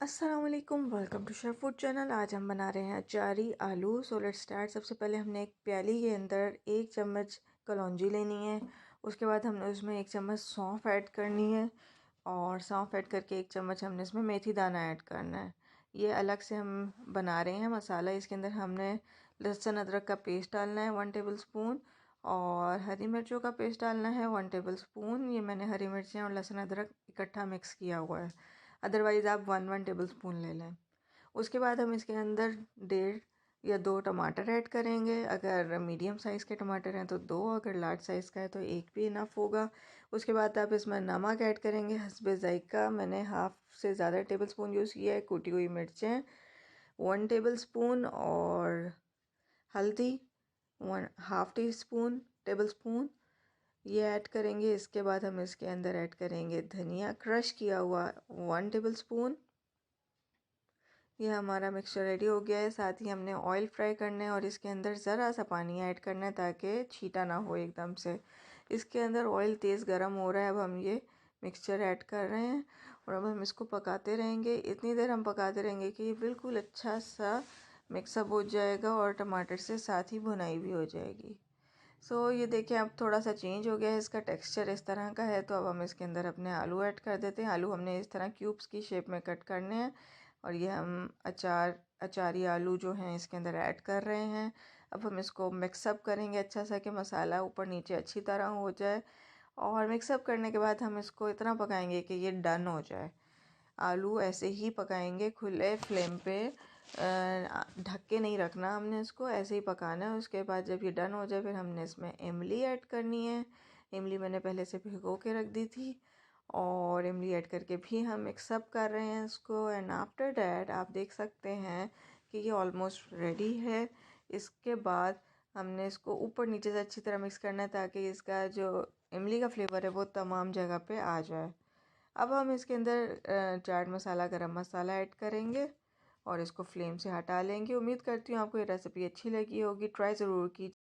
अस्सलाम वालेकुम, welcome to chef food channel. आज हम बना रहे हैं अचारी आलू। So let's start. सबसे पहले हमने एक प्याली के अंदर 1 चम्मच कलौंजी लेनी है। उसके बाद हमने उसमें 1 चम्मच सौंफ ऐड करनी है और सौंफ ऐड करके 1 चम्मच हमने इसमें मेथी दाना ऐड करना है। ये अलग से हम बना रहे हैं मसाला। इसके अंदर हमने लहसुन अदरक का पेस्ट डालना है 1 टेबल स्पून और हरी मिर्चों का पेस्ट डालना है 1 टेबल स्पून। ये मैंने हरी मिर्चें और लहसुन अदरक इकट्ठा मिक्स किया हुआ है, अदरवाइज़ आप 1 टेबल स्पून ले लें। उसके बाद हम इसके अंदर 1.5 या 2 टमाटर ऐड करेंगे। अगर मीडियम साइज़ के टमाटर हैं तो 2, अगर लार्ज साइज़ का है तो 1 भी इनफ होगा। उसके बाद आप इसमें नमक ऐड करेंगे हस्बे ज़ायका। मैंने हाफ़ से ज़्यादा टेबल स्पून यूज़ किया है। कुटी हुई मिर्चें 1 टेबल स्पून और हल्दी 1/2 टेबल स्पून ये ऐड करेंगे। इसके बाद हम इसके अंदर ऐड करेंगे धनिया क्रश किया हुआ 1 टेबल स्पून। ये हमारा मिक्सचर रेडी हो गया है। साथ ही हमने ऑयल फ्राई करना है और इसके अंदर ज़रा सा पानी ऐड करना है ताकि छीटा ना हो एकदम से। इसके अंदर ऑयल तेज़ गर्म हो रहा है। अब हम ये मिक्सचर ऐड कर रहे हैं और अब हम इसको पकाते रहेंगे। इतनी देर हम पकाते रहेंगे कि ये बिल्कुल अच्छा सा मिक्सअप हो जाएगा और टमाटर से साथ ही भुनाई भी हो जाएगी। ये देखिए अब थोड़ा सा चेंज हो गया है, इसका टेक्सचर इस तरह का है। तो अब हम इसके अंदर अपने आलू ऐड कर देते हैं। आलू हमने इस तरह क्यूब्स की शेप में कट करने हैं और ये हम अचारी आलू जो हैं इसके अंदर ऐड कर रहे हैं। अब हम इसको मिक्सअप करेंगे अच्छा सा कि मसाला ऊपर नीचे अच्छी तरह हो जाए और मिक्सअप करने के बाद हम इसको इतना पकाएंगे कि ये डन हो जाए। आलू ऐसे ही पकाएंगे खुले फ्लेम पे, ढक के नहीं रखना, हमने इसको ऐसे ही पकाना है। उसके बाद जब ये डन हो जाए फिर हमने इसमें इमली ऐड करनी है। इमली मैंने पहले से भिगो के रख दी थी और इमली ऐड करके भी हम मिक्सअप कर रहे हैं इसको। एंड आफ्टर डैट आप देख सकते हैं कि ये ऑलमोस्ट रेडी है। इसके बाद हमने इसको ऊपर नीचे से अच्छी तरह मिक्स करना है ताकि इसका जो इमली का फ्लेवर है वो तमाम जगह पे आ जाए। अब हम इसके अंदर चाट मसाला, गरम मसाला ऐड करेंगे और इसको फ्लेम से हटा लेंगे। उम्मीद करती हूँ आपको ये रेसिपी अच्छी लगी होगी। ट्राई ज़रूर कीजिए।